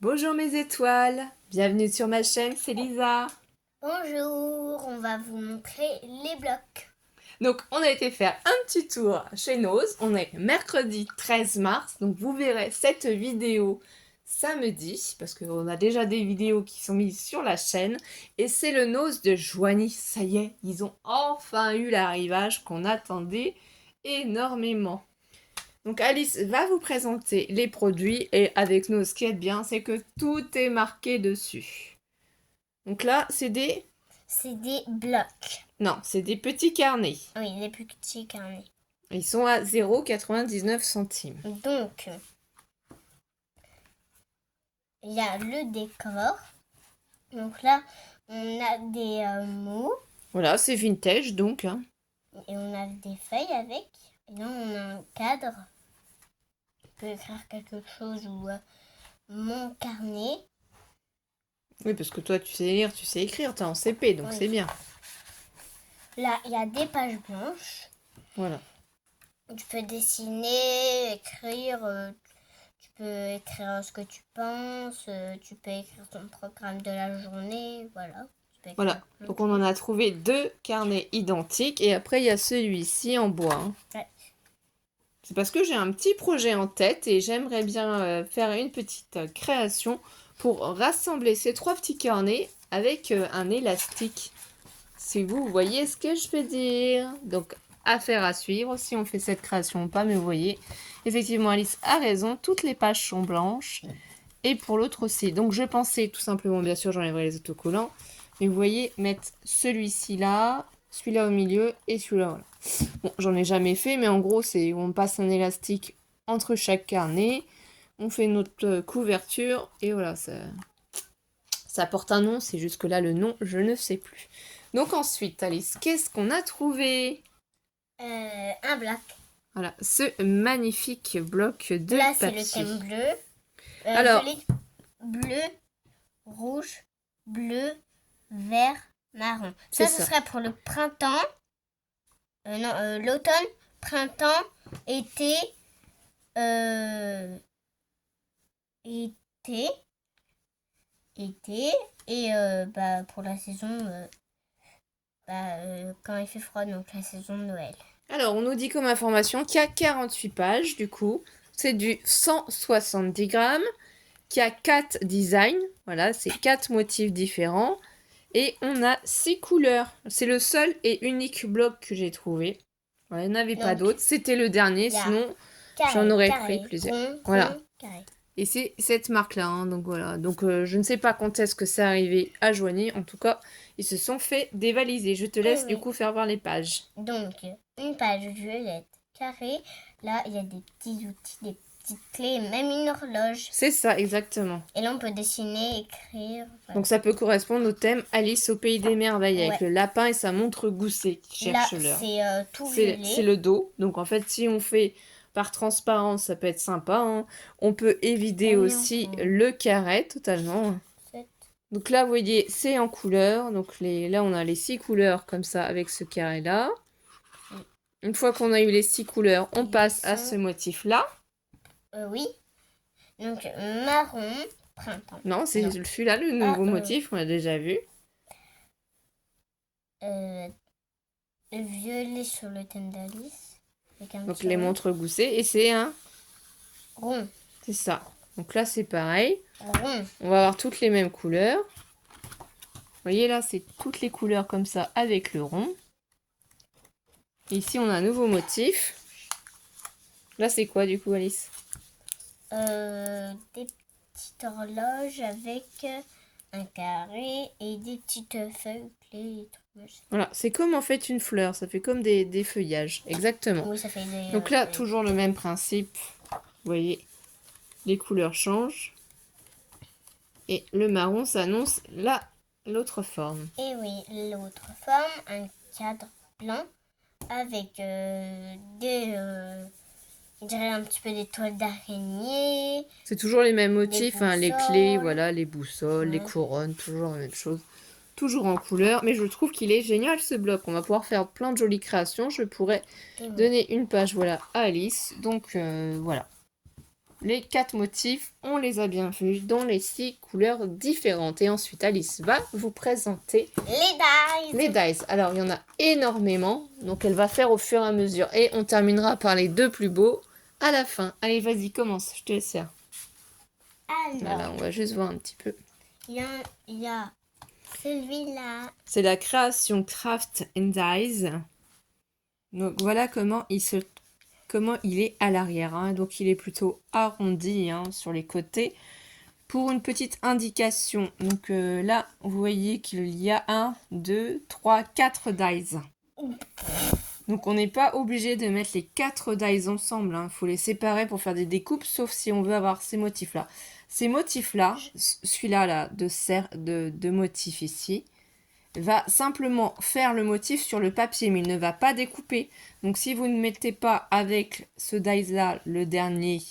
Bonjour mes étoiles, bienvenue sur ma chaîne, c'est Lisa. Bonjour, on va vous montrer les blocs. Donc on a été faire un petit tour chez Nose, on est mercredi 13 mars, donc vous verrez cette vidéo samedi, parce qu'on a déjà des vidéos qui sont mises sur la chaîne, et c'est le Nose de Joigny, ça y est, ils ont enfin eu l'arrivage qu'on attendait énormément. Donc Alice va vous présenter les produits, et avec nous, ce qui est bien, c'est que tout est marqué dessus. Donc là, c'est des... C'est des blocs. Non, c'est des petits carnets. Oui, les petits carnets. Ils sont à 0,99 centimes. Donc, il y a le décor. Donc là, on a des mots Voilà, c'est vintage donc. Hein. et on a des feuilles avec. Et là, on a un cadre. On peut écrire quelque chose ou mon carnet. Oui, parce que toi, tu sais lire, tu sais écrire, t'es en CP, donc Oui. c'est bien. Là, il y a des pages blanches. Voilà. Tu peux dessiner, écrire. Tu peux écrire ce que tu penses, tu peux écrire ton programme de la journée, voilà. Voilà. Donc on en a trouvé deux carnets identiques et après il y a celui-ci en bois. Hein. Ouais. C'est parce que j'ai un petit projet en tête et j'aimerais bien faire une petite création pour rassembler ces trois petits carnets avec un élastique. Si vous voyez ce que je veux dire. Donc, affaire à suivre si on fait cette création ou pas. Mais vous voyez, effectivement, Alice a raison. Toutes les pages sont blanches. Et pour l'autre aussi. Donc, je pensais tout simplement, bien sûr, j'enlèverai les autocollants. Mais vous voyez, mettre celui-ci là, celui-là au milieu et celui-là, voilà. Bon, j'en ai jamais fait, mais en gros, c'est on passe un élastique entre chaque carnet. On fait notre couverture. Et voilà, ça porte un nom. C'est juste que là, le nom, je ne sais plus. Donc ensuite, Alice, qu'est-ce qu'on a trouvé? Un bloc. Voilà, ce magnifique bloc de Là, c'est papier. le thème bleu. Alors, bleu, rouge, bleu, vert, marron. c'est Ce ça. serait pour le printemps. Non, l'automne, printemps, été, été, été, et pour la saison, quand il fait froid, donc la saison de Noël. Alors, on nous dit comme information qu'il y a 48 pages, du coup. C'est du 170 grammes, qu'il y a 4 designs. Voilà, c'est 4 motifs différents. Et on a 6 couleurs. C'est le seul et unique bloc que j'ai trouvé. Voilà, il n'y en avait pas d'autres. C'était le dernier, sinon j'en aurais pris plusieurs. Rond, Voilà. rond, carré. Et c'est cette marque-là, hein, donc voilà. Donc je ne sais pas quand est-ce que c'est arrivé à Joigny. En tout cas, ils se sont fait dévaliser. Je te laisse du coup faire voir les pages. Donc, une page violette carrée. Là, il y a des petits outils, des petites clés, même une horloge. C'est ça, exactement. Et là, on peut dessiner, écrire. Voilà. Donc ça peut correspondre au thème Alice au pays des merveilles, avec le lapin et sa montre goussée qui cherche l'heure. Là, c'est tout violet. C'est le dos. Donc en fait, si on fait par transparence, ça peut être sympa. Hein. On peut évider aussi le carré totalement. Donc là, vous voyez, c'est en couleur. Donc là, on a les 6 couleurs comme ça avec ce carré-là. Une fois qu'on a eu les 6 couleurs, on passe à ce motif-là. Oui. Donc marron, printemps. Non, c'est celui-là, le nouveau motif, on l'a déjà vu. Violet sur le thème d'Alice. Donc les montres goussées. Et c'est un rond. C'est ça. Donc là, c'est pareil. Rond. On va avoir toutes les mêmes couleurs. Vous voyez là, c'est toutes les couleurs comme ça avec le rond. Et ici, on a un nouveau motif. Là, c'est quoi du coup, Alice? Des petites horloges avec un carré et des petites feuilles clés. Voilà, c'est comme en fait une fleur. Ça fait comme des feuillages. Exactement. Oui, ça fait des, donc là, toujours le même principe. Vous voyez, les couleurs changent. Et le marron, ça annonce l'autre forme. Et oui, l'autre forme, un cadre blanc avec je dirais un petit peu des toiles d'araignée. C'est toujours les mêmes motifs, hein, les clés, voilà, les boussoles, les couronnes, toujours la même chose. Toujours en couleur, mais je trouve qu'il est génial ce bloc. On va pouvoir faire plein de jolies créations. Je pourrais donner une page, voilà, à Alice. Donc voilà. les 4 motifs, on les a bien vus dans les 6 couleurs différentes. Et ensuite, Alice va vous présenter Les dies. les dies. Alors, il y en a énormément, donc elle va faire au fur et à mesure. Et on terminera par les 2 plus beaux à la fin. Allez, vas-y, commence, je te laisse faire. Voilà, on va juste voir un petit peu. Il y a celui-là. C'est la création Craft and Dies. Donc voilà comment il est à l'arrière. Hein. Donc il est plutôt arrondi hein, sur les côtés. Pour une petite indication, donc là, vous voyez qu'il y a 1, 2, 3, 4 dies. Donc on n'est pas obligé de mettre les 4 dies ensemble. Il faut les séparer pour faire des découpes, sauf si on veut avoir ces motifs-là. Ces motifs-là, celui-là là, de motif ici, va simplement faire le motif sur le papier, mais il ne va pas découper. Donc si vous ne mettez pas avec ce dies-là, le dernier,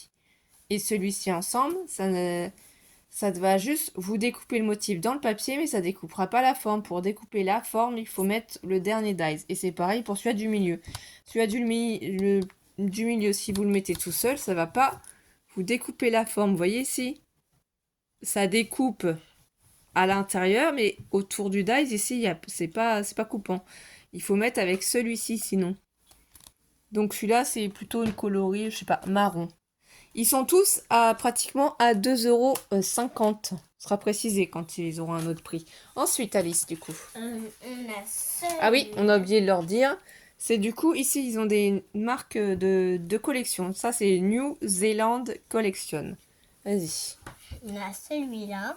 et celui-ci ensemble, ça va juste vous découper le motif dans le papier, mais ça ne découpera pas la forme. Pour découper la forme, il faut mettre le dernier dies. Et c'est pareil pour celui du milieu. Celui du milieu, si vous le mettez tout seul, ça ne va pas vous découper la forme. Vous voyez ici, ça découpe à l'intérieur, mais autour du dies, ici, c'est pas coupant. Il faut mettre avec celui-ci sinon. Donc celui-là, c'est plutôt une coloris, je sais pas, marron. Ils sont tous pratiquement à 2,50 €. Ce sera précisé quand ils auront un autre prix. Ensuite, Alice, du coup. Ah oui, on a oublié de leur dire. C'est du coup, ici, ils ont des marques de collection. Ça, c'est New Zealand Collection. Vas-y. On a celui-là.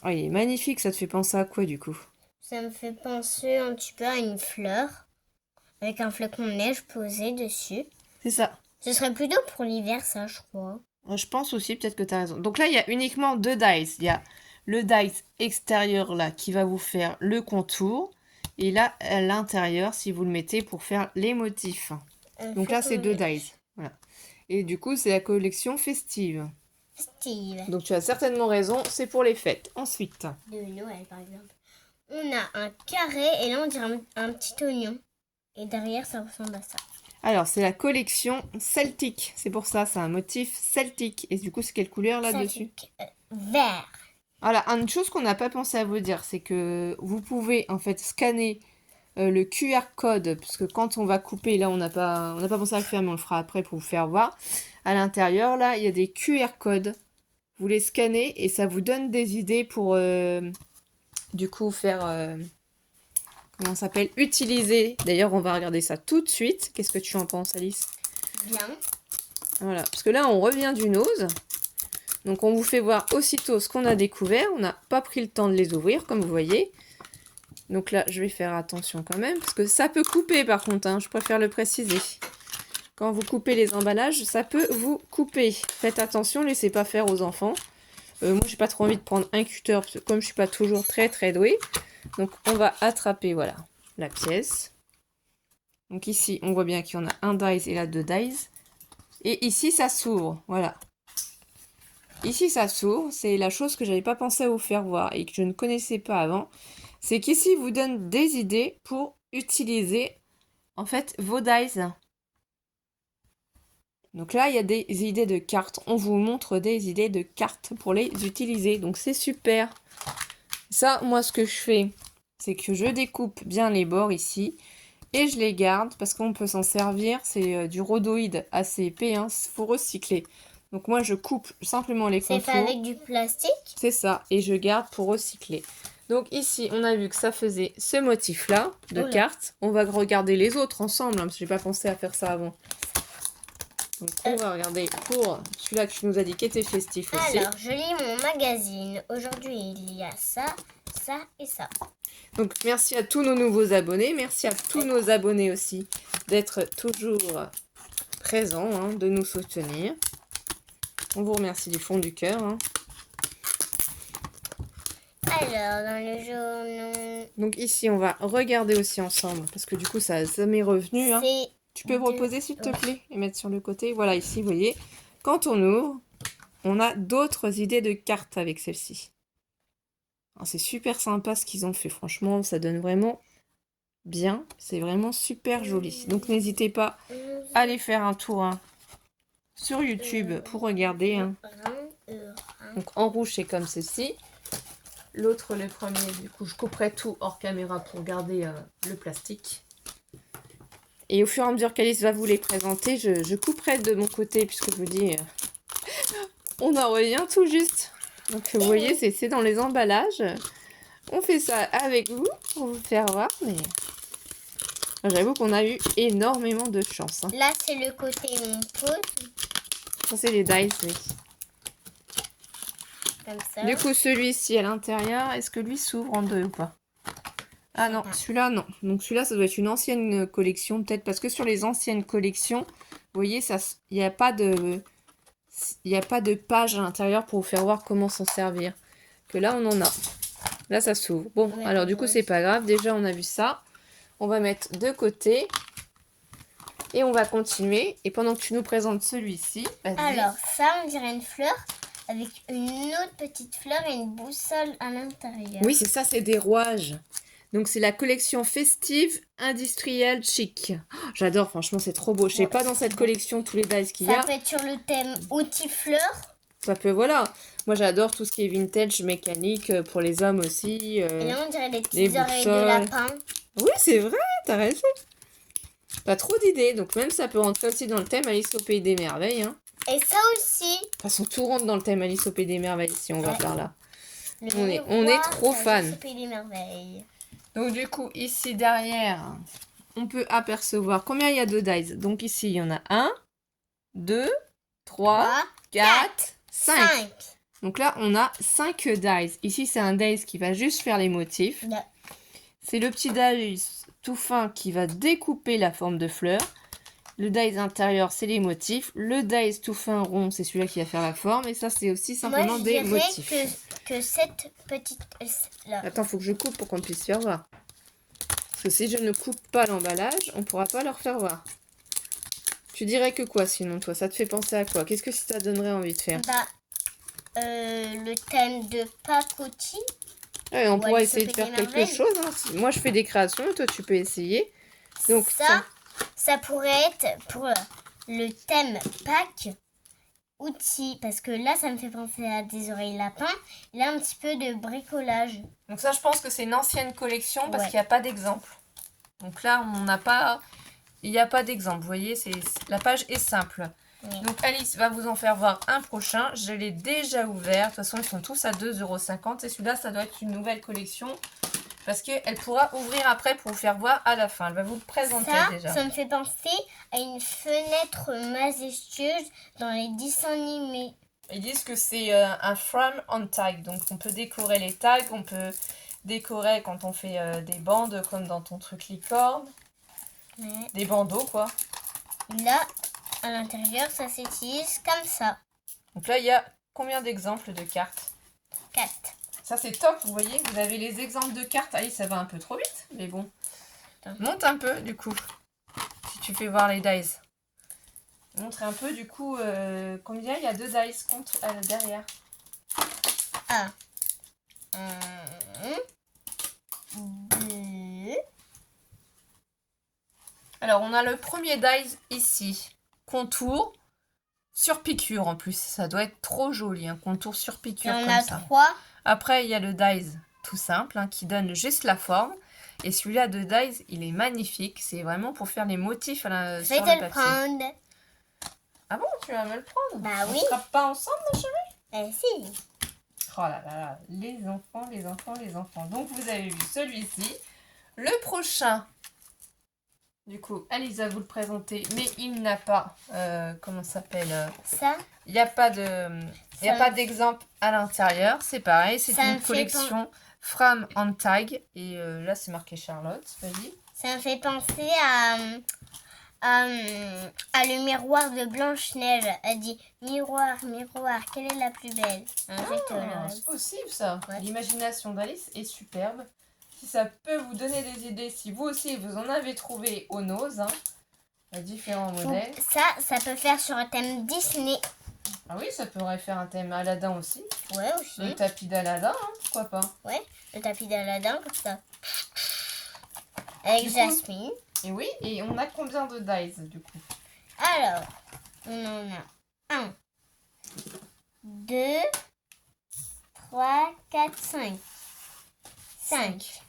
Oh, il est magnifique. Ça te fait penser à quoi, du coup? Ça me fait penser un petit peu à une fleur. Avec un flocon de neige posé dessus. C'est ça. Ce serait plutôt pour l'hiver, ça, je crois. Je pense aussi, peut-être que tu as raison. Donc là, il y a uniquement 2 dies. Il y a le dies extérieur, là, qui va vous faire le contour. Et là, à l'intérieur, si vous le mettez pour faire les motifs. Donc là, c'est 2 dies. Voilà. Et du coup, c'est la collection festive. Steve. Donc tu as certainement raison, c'est pour les fêtes. Ensuite. De Noël, par exemple. On a un carré et là, on dirait un petit oignon. Et derrière, ça ressemble à ça. Alors, c'est la collection celtique. C'est pour ça, c'est un motif celtique. Et du coup, c'est quelle couleur là-dessus? Vert. Voilà, une chose qu'on n'a pas pensé à vous dire, c'est que vous pouvez en fait scanner le QR code, parce que quand on va couper, là on n'a pas pensé à le faire, mais on le fera après pour vous faire voir. À l'intérieur, là, il y a des QR codes. Vous les scannez et ça vous donne des idées pour du coup faire... comment ça s'appelle? Utiliser. D'ailleurs, on va regarder ça tout de suite. Qu'est-ce que tu en penses, Alice? Bien. Voilà, parce que là, on revient du nose. Donc, on vous fait voir aussitôt ce qu'on a découvert. On n'a pas pris le temps de les ouvrir, comme vous voyez. Donc là, je vais faire attention quand même, parce que ça peut couper, par contre. Hein, je préfère le préciser. Quand vous coupez les emballages, ça peut vous couper. Faites attention, laissez pas faire aux enfants. Moi, j'ai pas trop envie de prendre un cutter, parce que comme je suis pas toujours très douée. Donc, on va attraper, voilà, la pièce. Donc ici, on voit bien qu'il y en a un dies et là 2 dies. Et ici, ça s'ouvre, voilà. Ici, ça s'ouvre. C'est la chose que j'avais pas pensé à vous faire voir et que je ne connaissais pas avant. C'est qu'ici, il vous donne des idées pour utiliser, en fait, vos dies. Donc là, il y a des idées de cartes. On vous montre des idées de cartes pour les utiliser. Donc c'est super. Ça, moi, ce que je fais, c'est que je découpe bien les bords ici. Et je les garde parce qu'on peut s'en servir. C'est du rhodoïde assez épais. Hein, faut recycler. Donc moi, je coupe simplement les contours. C'est fait avec du plastique? C'est ça. Et je garde pour recycler. Donc ici, on a vu que ça faisait ce motif-là de cartes. On va regarder les autres ensemble. Hein, parce que j'ai pas pensé à faire ça avant. Donc on va regarder pour celui-là que tu nous as dit qui était festif aussi. Alors, je lis mon magazine. Aujourd'hui, il y a ça, ça et ça. Donc merci à tous nos nouveaux abonnés. Merci à tous nos abonnés aussi d'être toujours présents, hein, de nous soutenir. On vous remercie du fond du cœur. Hein. Alors, dans le journal... Donc ici, on va regarder aussi ensemble parce que du coup, ça m'est revenu. Hein. Tu peux reposer s'il te plaît et mettre sur le côté. Voilà, ici, vous voyez, quand on ouvre, on a d'autres idées de cartes avec celle-ci. C'est super sympa ce qu'ils ont fait. Franchement, ça donne vraiment bien. C'est vraiment super joli. Donc, n'hésitez pas aller faire un tour sur YouTube pour regarder. Donc en rouge, c'est comme ceci. L'autre, le premier, du coup, je couperai tout hors caméra pour garder le plastique. Et au fur et à mesure qu'Alice va vous les présenter, je couperai de mon côté, puisque je vous dis, on en revient tout juste. Donc vous voyez, c'est dans les emballages. On fait ça avec vous, pour vous faire voir, mais j'avoue qu'on a eu énormément de chance. Hein. Là, c'est le côté où on pose. Ça, c'est les dice, oui. Comme ça. Du coup, celui-ci à l'intérieur, est-ce que lui s'ouvre en deux ou pas? Ah non, celui-là, non. Donc celui-là, ça doit être une ancienne collection, peut-être, parce que sur les anciennes collections, vous voyez, il n'y a pas de page à l'intérieur pour vous faire voir comment s'en servir. Que là, on en a. Là, ça s'ouvre. Bon, Ouais, alors du coup, c'est pas grave. Déjà, on a vu ça. On va mettre de côté. Et on va continuer. Et pendant que tu nous présentes celui-ci, vas-y. Alors, ça, on dirait une fleur avec une autre petite fleur et une boussole à l'intérieur. Oui, c'est ça, c'est des rouages. Donc, c'est la collection festive industrielle chic. Oh, j'adore, franchement, c'est trop beau. Je sais pas dans cette collection tous les dice qu'il y Ça a. peut être sur le thème outils fleurs. Ça peut, voilà. Moi, j'adore tout ce qui est vintage, mécanique, pour les hommes aussi. Et là, on dirait des les petites oreilles de boussoles. lapin. Oui, c'est vrai, t'as raison. T'as trop d'idées, donc même ça peut rentrer aussi dans le thème Alice au Pays des Merveilles. Hein. Et ça aussi. De toute façon, tout rentre dans le thème Alice au Pays des Merveilles si on va par là. On est miroir, trop ça, fans. Alice au Pays des merveilles. Donc du coup, ici derrière, on peut apercevoir combien il y a de dice. Donc ici, il y en a 1, 2, 3, 4, 5. Donc là, on a 5 dice. Ici, c'est un dice qui va juste faire les motifs. Ouais. C'est le petit dice tout fin qui va découper la forme de fleur. Le dice intérieur, c'est les motifs. Le dice tout fin rond, c'est celui-là qui va faire la forme. Et ça, c'est aussi simplement Moi, je des dirais motifs. que cette petite... Là. Attends, faut que je coupe pour qu'on puisse faire voir. Parce que si je ne coupe pas l'emballage, on pourra pas leur faire voir. Tu dirais que quoi sinon, toi? Ça te fait penser à quoi? Qu'est-ce que ça donnerait envie de faire? Bah, le thème de pacotille. Ouais, on pourra Alice au essayer de Pays faire des quelque Merveilles. chose. Hein. Moi, je fais des créations, toi, tu peux essayer. Donc Ça pourrait être pour le thème Pâques, outils, parce que là, ça me fait penser à des oreilles lapins. Et là, un petit peu de bricolage. Donc ça, je pense que c'est une ancienne collection parce Ouais. qu'il n'y a pas d'exemple. Donc là, on n'a pas... Il n'y a pas d'exemple, vous voyez, la page est simple. Oui. Donc Alice va vous en faire voir un prochain. Je l'ai déjà ouvert. De toute façon, ils sont tous à 2,50 €. Et celui-là, ça doit être une nouvelle collection. Parce qu'elle pourra ouvrir après pour vous faire voir à la fin. Elle va vous le présenter déjà. Ça me fait penser à une fenêtre majestueuse dans les dessins animés. Ils disent que c'est un frame on tag. Donc on peut décorer les tags. On peut décorer quand on fait des bandes comme dans ton truc licorne. Ouais. Des bandeaux quoi. Là, à l'intérieur, ça s'utilise comme ça. Donc là, il y a combien d'exemples de cartes? 4. Ça, c'est top. Vous voyez, vous avez les exemples de cartes. Allez, ça va un peu trop vite. Mais bon. Attends. Monte un peu, du coup. Si tu fais voir les dice. Montre un peu, du coup, combien il y a de dice contre derrière. 1, 2. Alors, on a le premier dice ici. Contour sur piqûre, en plus. Ça doit être trop joli, un contour sur Et piqûre on comme a ça. 3. Après, il y a le dice tout simple, hein, qui donne juste la forme. Et celui-là de dice, il est magnifique. C'est vraiment pour faire les motifs sur le Je vais te papier. le prendre. Ah bon, tu vas me le prendre? Bah oui. On sera pas ensemble, ma chérie? Si. Oh là là là, les enfants, les enfants, les enfants. Donc, vous avez vu celui-ci. Le prochain, du coup, Alice va vous le présenter, mais il n'a pas, comment ça s'appelle Ça, il n'y a pas d'exemple à l'intérieur. C'est pareil, c'est Ça me une fait collection Frame on Tag. Et là, c'est marqué Charlotte. Vas-y. ça me fait penser à le miroir de Blanche-Neige. Elle dit miroir, miroir, quelle est la plus belle? C'est possible ça. Ouais. L'imagination d'Alice est superbe. Si ça peut vous donner des idées, si vous aussi vous en avez trouvé au nose, hein, à différents modèles. Ça peut faire sur un thème Disney. Ah oui, ça pourrait faire un thème Aladdin aussi. Ouais, aussi. Le tapis d'Aladdin, hein, pourquoi pas. Ouais, le tapis d'Aladin comme ça. Avec Du coup, Jasmine. Et oui, et on a combien de dice du coup? Alors, on en a 1, 2, 3, 4, 5. 5.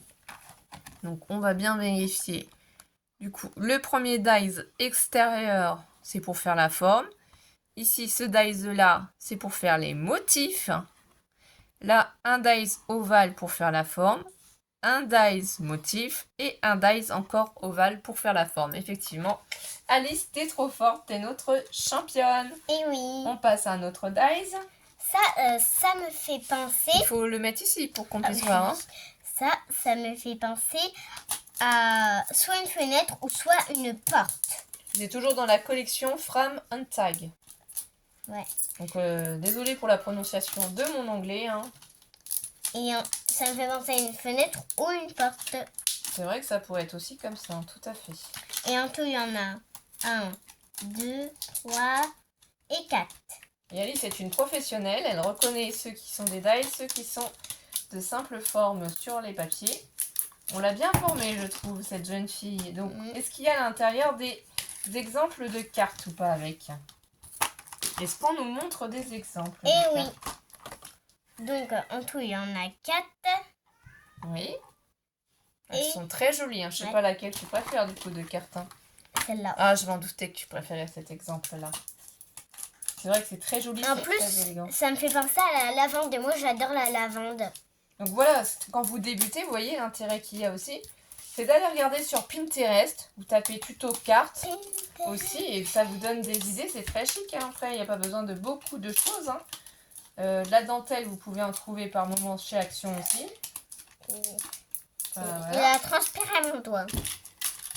Donc, on va bien vérifier. Du coup, le premier dice extérieur, c'est pour faire la forme. Ici, ce dice-là, c'est pour faire les motifs. Là, un dice ovale pour faire la forme. Un dice motif et un dice encore ovale pour faire la forme. Effectivement, Alice, t'es trop forte, t'es notre championne. Et oui. On passe à un autre dice. Ça me fait penser... Il faut le mettre ici pour qu'on puisse voir. Hein. Ça me fait penser à soit une fenêtre ou soit une porte. C'est toujours dans la collection Fram and Tag. Ouais. Donc, désolée pour la prononciation de mon anglais. Hein. Et ça me fait penser à une fenêtre ou une porte. C'est vrai que ça pourrait être aussi comme ça, hein, tout à fait. Et en tout, il y en a 1, 2, 3 et 4. Et Alice est une professionnelle. Elle reconnaît ceux qui sont des dice, ceux qui sont de simples formes sur les papiers. On l'a bien formée, je trouve, cette jeune fille. Donc, est-ce qu'il y a à l'intérieur des exemples de cartes ou pas avec? Est-ce qu'on nous montre des exemples? Eh oui. Donc, en tout, il y en a 4. Oui. Elles sont très jolies. Hein. Je sais pas laquelle tu préfères du coup de cartes. Hein. Celle-là. Ah, je m'en doutais que tu préférais cet exemple-là. C'est vrai que c'est très joli. En plus, très élégant. Ça me fait penser à la lavande. Et moi, j'adore la lavande. Donc voilà, quand vous débutez, vous voyez l'intérêt qu'il y a aussi. C'est d'aller regarder sur Pinterest. Vous tapez tuto cartes aussi et ça vous donne des idées. C'est très chic. Hein. Après, il n'y a pas besoin de beaucoup de choses. Hein. De la dentelle, vous pouvez en trouver par moments chez Action aussi. Voilà. Il a transpiré à mon doigt.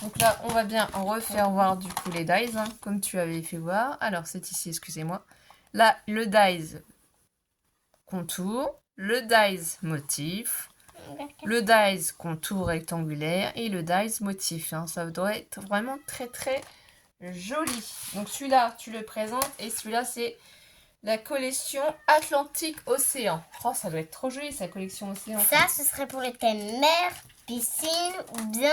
Donc là, on va bien en refaire voir du coup les dies, hein, comme tu avais fait voir. Alors, c'est ici, excusez-moi. Là, le dice contour, le dice motif, le dice contour rectangulaire et le dice motif. Hein. Ça doit être vraiment très très joli. Donc celui-là, tu le présentes et celui-là, c'est la collection Atlantique Océan. Oh, ça doit être trop joli, sa collection Océan. Ça, ce serait pour le thème mer, piscine ou bien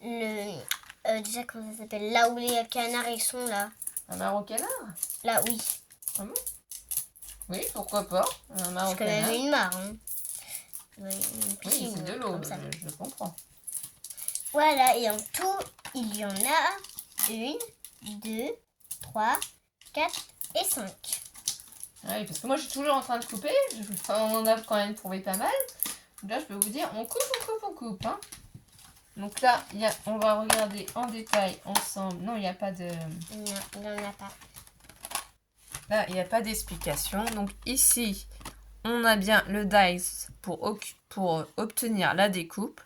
déjà, comment ça s'appelle? Là où les canards ils sont, là. Un mare au canard? Là, oui. Ah bon? Oui, pourquoi pas. Un mare au C'est quand canard. même une mare. Hein. Oui, c'est de l'eau, je comprends. Voilà, et en tout, il y en a 1, 2, 3, 4 et 5. Oui, parce que moi, je suis toujours en train de couper. On en a quand même trouvé pas mal. Donc là, je peux vous dire, on coupe. Hein. Donc là, on va regarder en détail ensemble. Non, il n'y a pas de... Non, il n'y en a pas. Là, il n'y a pas d'explication. Donc ici, on a bien le dice pour obtenir la découpe.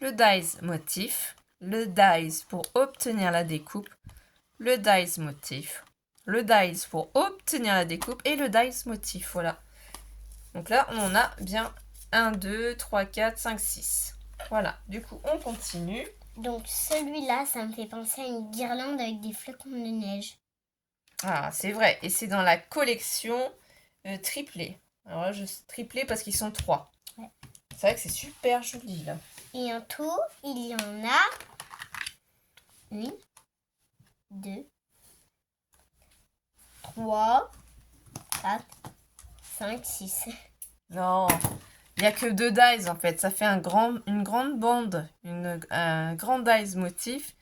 Le dice motif. Le dice pour obtenir la découpe. Le dice motif. Le dice pour obtenir la découpe. Et le dice motif, voilà. Donc là, on en a bien 1, 2, 3, 4, 5, 6. Voilà, du coup, on continue. Donc celui-là, ça me fait penser à une guirlande avec des flocons de neige. Ah, c'est vrai. Et c'est dans la collection triplée. Alors là, triplé parce qu'ils sont 3. Ouais. C'est vrai que c'est super joli, là. Et en tout, il y en a 1, 2, 3, 4, 5, 6. Non, il n'y a que 2 dies en fait. Ça fait une grande bande, un grand dies motif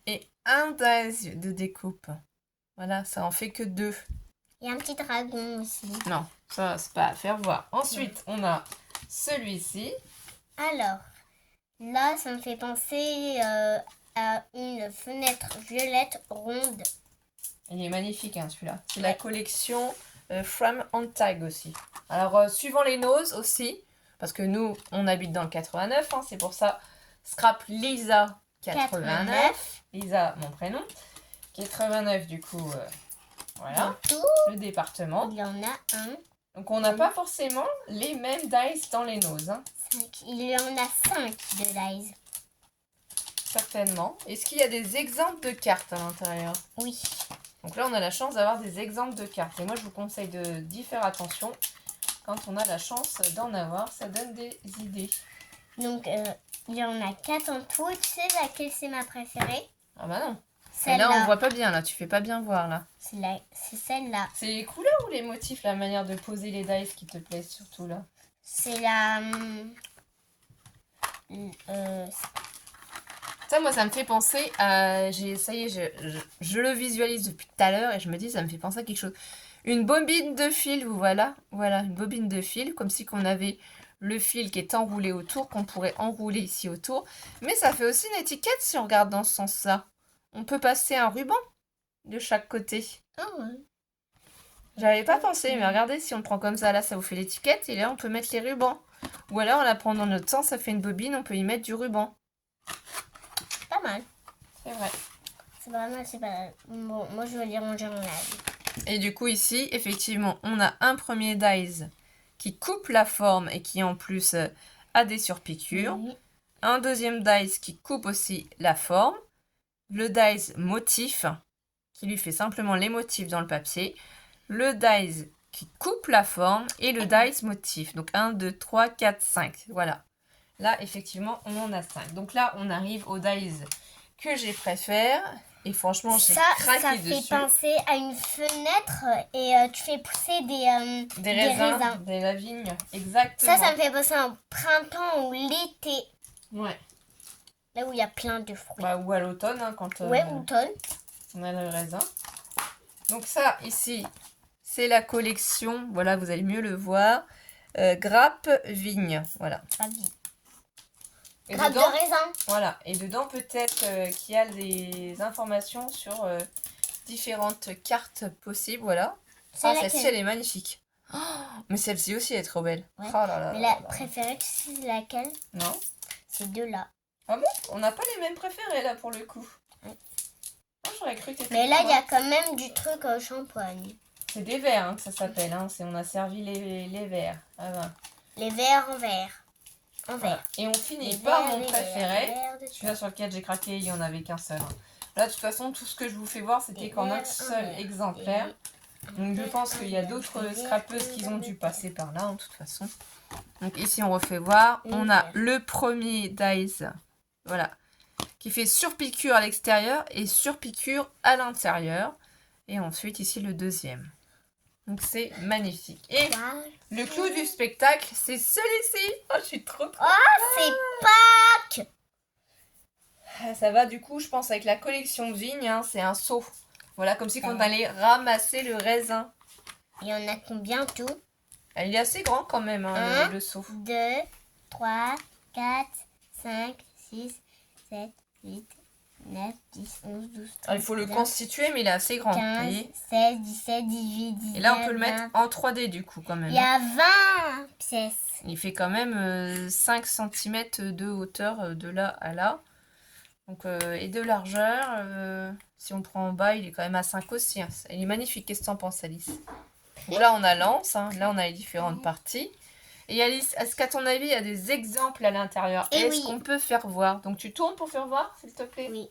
et un dies de découpe. Voilà, ça en fait que 2. Il y a un petit dragon aussi. Non, ça c'est pas à faire voir. Ensuite, on a celui-ci. Alors, là, ça me fait penser à une fenêtre violette ronde. Il est magnifique hein, celui-là. C'est la collection Fram and Tag aussi. Alors, suivant les noses aussi, parce que nous, on habite dans le 89, hein, c'est pour ça, Scrap Lisa 89. Lisa, mon prénom. 89 du coup, voilà, le département. Il y en a 1. Donc, on n'a pas forcément les mêmes dice dans les noses. Hein. 5. Il y en a 5 de dice. Certainement. Est-ce qu'il y a des exemples de cartes à l'intérieur? Oui. Donc là, on a la chance d'avoir des exemples de cartes. Et moi, je vous conseille d'y faire attention. Quand on a la chance d'en avoir, ça donne des idées. Donc, il y en a 4 en tout. Tu sais laquelle c'est ma préférée? Ah bah non. Et là, on Celle-là. voit pas bien, là. Tu fais pas bien voir, là. C'est celle-là. C'est les couleurs ou les motifs, la manière de poser les dice qui te plaisent surtout, là? C'est la... Ça, moi, ça me fait penser à... Ça y est, je le visualise depuis tout à l'heure et je me dis, ça me fait penser à quelque chose. Une bobine de fil, voilà. Voilà, une bobine de fil, comme si qu'on avait le fil qui est enroulé autour, qu'on pourrait enrouler ici autour. Mais ça fait aussi une étiquette si on regarde dans ce sens-là. On peut passer un ruban de chaque côté. Ah ouais. J'avais pas pensé, mais regardez, si on le prend comme ça, là, ça vous fait l'étiquette, et là, on peut mettre les rubans. Ou alors, on la prend dans notre sens, ça fait une bobine, on peut y mettre du ruban. Pas mal. C'est vrai. C'est pas mal, c'est pas mal. Bon, moi, je vais les ranger mon avis. Et du coup, ici, effectivement, on a un premier dies qui coupe la forme et qui, en plus, a des surpiqûres. Oui. Un deuxième dies qui coupe aussi la forme. Le dies motif, qui lui fait simplement les motifs dans le papier. Le dies qui coupe la forme et le dice motif. Donc 1, 2, 3, 4, 5. Voilà. Là, effectivement, on en a 5. Donc là, on arrive au dice que j'ai préféré. Et franchement, j'ai craqué dessus. Ça fait penser à une fenêtre et tu fais pousser Des raisins, des la vigne. Exactement. Ça me fait penser au printemps ou l'été. Ouais. Là où il y a plein de fruits. Bah, ou à l'automne, hein, quand Ouais, automne. on a le raisin. Donc ça, ici, c'est la collection. Voilà, vous allez mieux le voir. Grappe vigne. Voilà. Et Grappe dedans, de raisin. voilà. Et dedans, peut-être qu'il y a des informations sur différentes cartes possibles. Voilà. Ah, celle-ci, elle est magnifique. Oh, mais celle-ci aussi, elle est trop belle. Ouais. Oh là là Mais là la là. préférée, tu sais, c'est laquelle? Non. C'est deux-là. Ah bon? On n'a pas les mêmes préférés, là, pour le coup. Ouais. Oh, j'aurais cru que t'étais Mais là, comme il y a moi. quand même du truc au champagne. C'est des verres, hein, que ça s'appelle. Hein. On a servi les verres. Ah ben. Les verres en verre. En Voilà. verre. Et on finit Les par verres, mon les préféré. verres de Celui-là sur lequel j'ai craqué, il n'y en avait qu'un seul. Hein. Là, de toute façon, tout ce que je vous fais voir, c'était Des qu'en un verres, seul un verre. exemplaire. Donc, je pense qu'il y a d'autres Des verres, scrapeuses qui ont des dû verres. passer par là, en toute façon. Donc, ici, on refait voir. Les On a verres. le premier dice, voilà, qui fait surpiqûre à l'extérieur et surpiqûre à l'intérieur. Et ensuite, ici, le deuxième. Donc, c'est magnifique. Et le clou du spectacle, c'est celui-ci. Oh, je suis trop C'est Pâques. Ah, ça va du coup, je pense, avec la collection de vignes, hein, c'est un seau. Voilà, comme si on allait ramasser le raisin. Il y en a combien tout? Il est assez grand quand même, hein, Un, le seau. 2, 3, 4, 5, 6, 7, 8, 9, 10, 11, 12, 13, Alors, il faut le 14, constituer, mais il est assez grand. vous 15, voyez. 16, 17, 18, 19, Et là, on peut le mettre 20. en 3D du coup, quand même. Il y a 20 pièces. Il fait quand même 5 cm de hauteur de là à là. Donc, et de largeur, si on prend en bas, il est quand même à 5 aussi. Hein. Il est magnifique. Qu'est-ce que tu en penses, Alice? Donc là, on a l'anse. Hein. Là, on a les différentes parties. Et Alice, est-ce qu'à ton avis, il y a des exemples à l'intérieur? Et Est-ce oui. qu'on peut faire voir? Donc, tu tournes pour faire voir, s'il te plaît? Oui.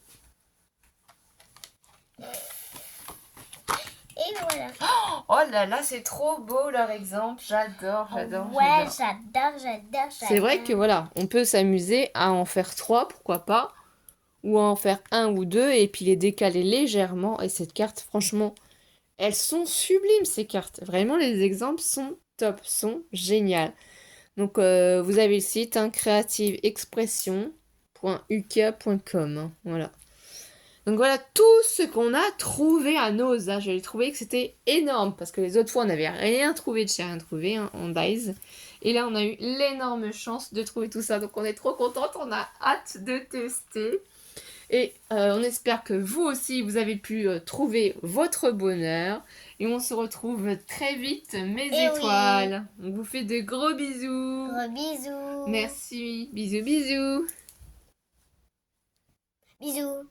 Et voilà. Oh là là, c'est trop beau leur exemple. J'adore, j'adore, Ouais, j'adore. j'adore. C'est vrai que voilà, on peut s'amuser à en faire 3, pourquoi pas, ou à en faire 1 ou 2 et puis les décaler légèrement. Et cette carte, franchement, elles sont sublimes ces cartes. Vraiment, les exemples sont top, sont géniales. Donc, vous avez le site hein, creativeexpression.uk.com. Hein, voilà. Donc voilà tout ce qu'on a trouvé à Nose. J'ai trouvé que c'était énorme parce que les autres fois on n'avait rien trouvé de chez rien trouvé hein, en Dice. Et là on a eu l'énorme chance de trouver tout ça. Donc on est trop contente, on a hâte de tester. Et on espère que vous aussi vous avez pu trouver votre bonheur. Et on se retrouve très vite mes étoiles. Oui. On vous fait de gros bisous. Gros bisous. Merci. Bisous bisous. Bisous.